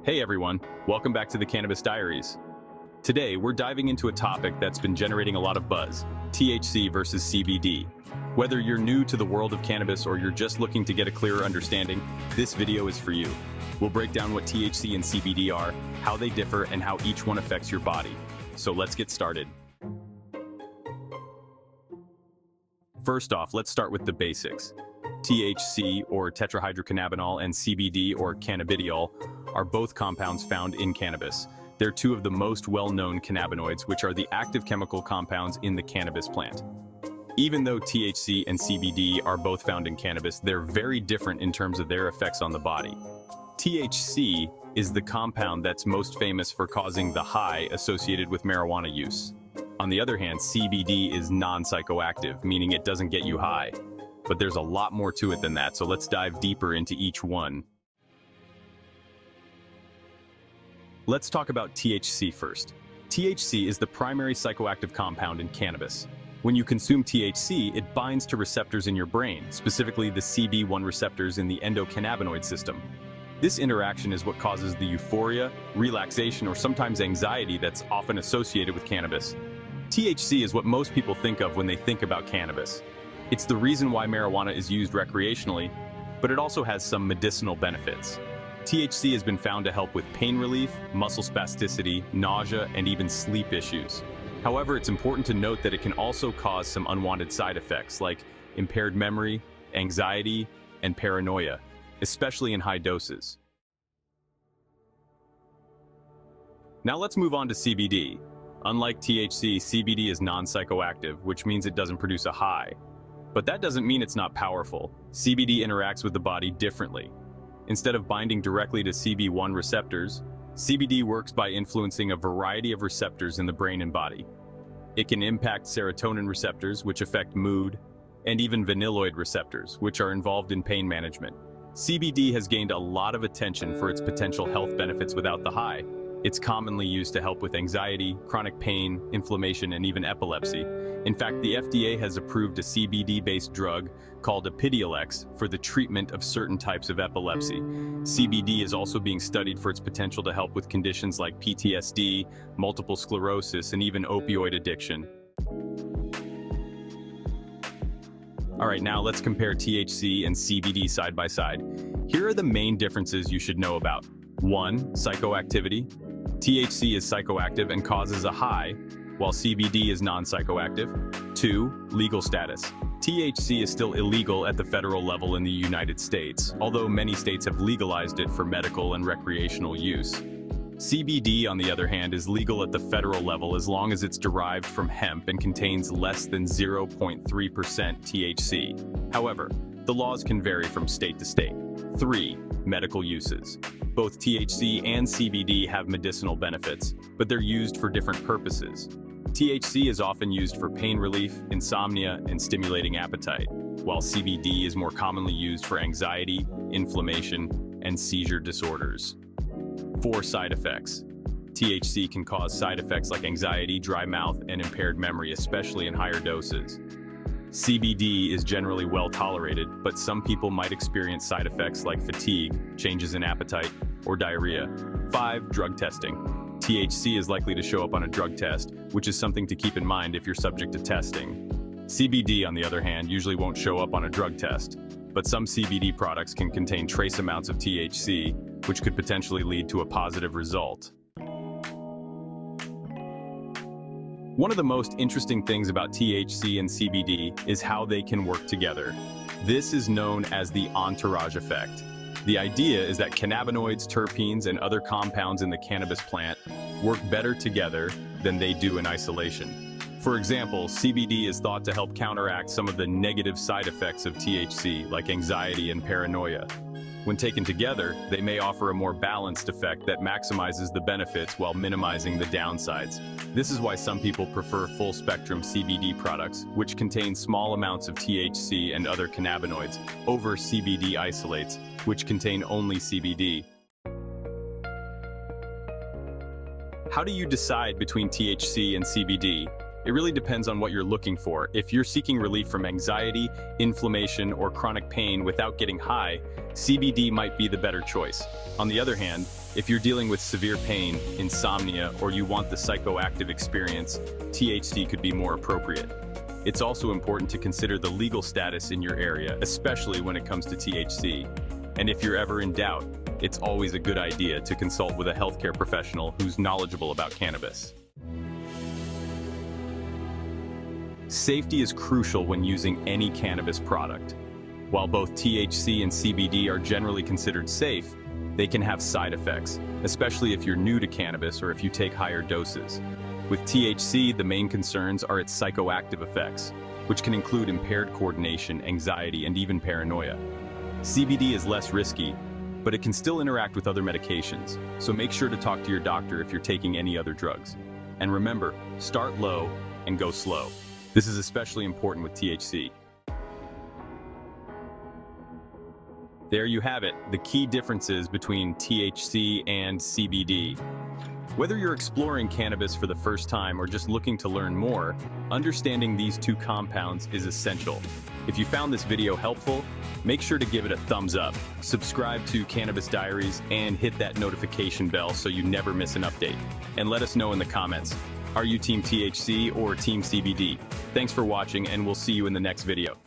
Hey everyone, welcome back to the Cannabis Diaries. Today, we're diving into a topic that's been generating a lot of buzz, THC versus CBD. Whether you're new to the world of cannabis or you're just looking to get a clearer understanding, this video is for you. We'll break down what THC and CBD are, how they differ, and how each one affects your body. So let's get started. First off, let's start with the basics. THC, or tetrahydrocannabinol, and CBD, or cannabidiol, are both compounds found in cannabis. They're two of the most well-known cannabinoids, which are the active chemical compounds in the cannabis plant. Even though THC and CBD are both found in cannabis, they're very different in terms of their effects on the body. THC is the compound that's most famous for causing the high associated with marijuana use. On the other hand, CBD is non-psychoactive, meaning it doesn't get you high. But there's a lot more to it than that, so let's dive deeper into each one. Let's talk about THC first. THC is the primary psychoactive compound in cannabis. When you consume THC, it binds to receptors in your brain, specifically the CB1 receptors in the endocannabinoid system. This interaction is what causes the euphoria, relaxation, or sometimes anxiety that's often associated with cannabis. THC is what most people think of when they think about cannabis. It's the reason why marijuana is used recreationally, but it also has some medicinal benefits. THC has been found to help with pain relief, muscle spasticity, nausea, and even sleep issues. However, it's important to note that it can also cause some unwanted side effects like impaired memory, anxiety, and paranoia, especially in high doses. Now let's move on to CBD. Unlike THC, CBD is non-psychoactive, which means it doesn't produce a high. But that doesn't mean it's not powerful. CBD interacts with the body differently. Instead of binding directly to CB1 receptors, CBD works by influencing a variety of receptors in the brain and body. It can impact serotonin receptors, which affect mood, and even vanilloid receptors, which are involved in pain management. CBD has gained a lot of attention for its potential health benefits without the high. It's commonly used to help with anxiety, chronic pain, inflammation, and even epilepsy. In fact, the FDA has approved a CBD-based drug called Epidiolex for the treatment of certain types of epilepsy. CBD is also being studied for its potential to help with conditions like PTSD, multiple sclerosis, and even opioid addiction. All right, now let's compare THC and CBD side by side. Here are the main differences you should know about. 1. Psychoactivity. THC is psychoactive and causes a high, while CBD is non-psychoactive. 2. Legal status. THC is still illegal at the federal level in the United States, although many states have legalized it for medical and recreational use. CBD, on the other hand, is legal at the federal level as long as it's derived from hemp and contains less than 0.3% THC. However, the laws can vary from state to state. 3. Medical uses. Both THC and CBD have medicinal benefits, but they're used for different purposes. THC is often used for pain relief, insomnia, and stimulating appetite, while CBD is more commonly used for anxiety, inflammation, and seizure disorders. 4. Side effects. THC can cause side effects like anxiety, dry mouth, and impaired memory, especially in higher doses. CBD is generally well tolerated, but some people might experience side effects like fatigue, changes in appetite, or diarrhea. 5. Drug testing. THC is likely to show up on a drug test, which is something to keep in mind if you're subject to testing. CBD, on the other hand, usually won't show up on a drug test, but some CBD products can contain trace amounts of THC, which could potentially lead to a positive result. One of the most interesting things about THC and CBD is how they can work together. This is known as the entourage effect. The idea is that cannabinoids, terpenes, and other compounds in the cannabis plant work better together than they do in isolation. For example, CBD is thought to help counteract some of the negative side effects of THC, like anxiety and paranoia. When taken together, they may offer a more balanced effect that maximizes the benefits while minimizing the downsides. This is why some people prefer full-spectrum CBD products, which contain small amounts of THC and other cannabinoids, over CBD isolates, which contain only CBD. How do you decide between THC and CBD? It really depends on what you're looking for. If you're seeking relief from anxiety, inflammation, or chronic pain without getting high, CBD might be the better choice. On the other hand, if you're dealing with severe pain, insomnia, or you want the psychoactive experience, THC could be more appropriate. It's also important to consider the legal status in your area, especially when it comes to THC. And if you're ever in doubt, it's always a good idea to consult with a healthcare professional who's knowledgeable about cannabis. Safety is crucial when using any cannabis product. While both THC and CBD are generally considered safe, they can have side effects, especially if you're new to cannabis or if you take higher doses. With THC, the main concerns are its psychoactive effects, which can include impaired coordination, anxiety, and even paranoia. CBD is less risky, but it can still interact with other medications, so make sure to talk to your doctor if you're taking any other drugs. And remember, start low and go slow. This is especially important with THC. There you have it, the key differences between THC and CBD. Whether you're exploring cannabis for the first time or just looking to learn more, understanding these two compounds is essential. If you found this video helpful, make sure to give it a thumbs up, subscribe to Cannabis Diaries, and hit that notification bell so you never miss an update. And let us know in the comments, are you Team THC or Team CBD? Thanks for watching, and we'll see you in the next video.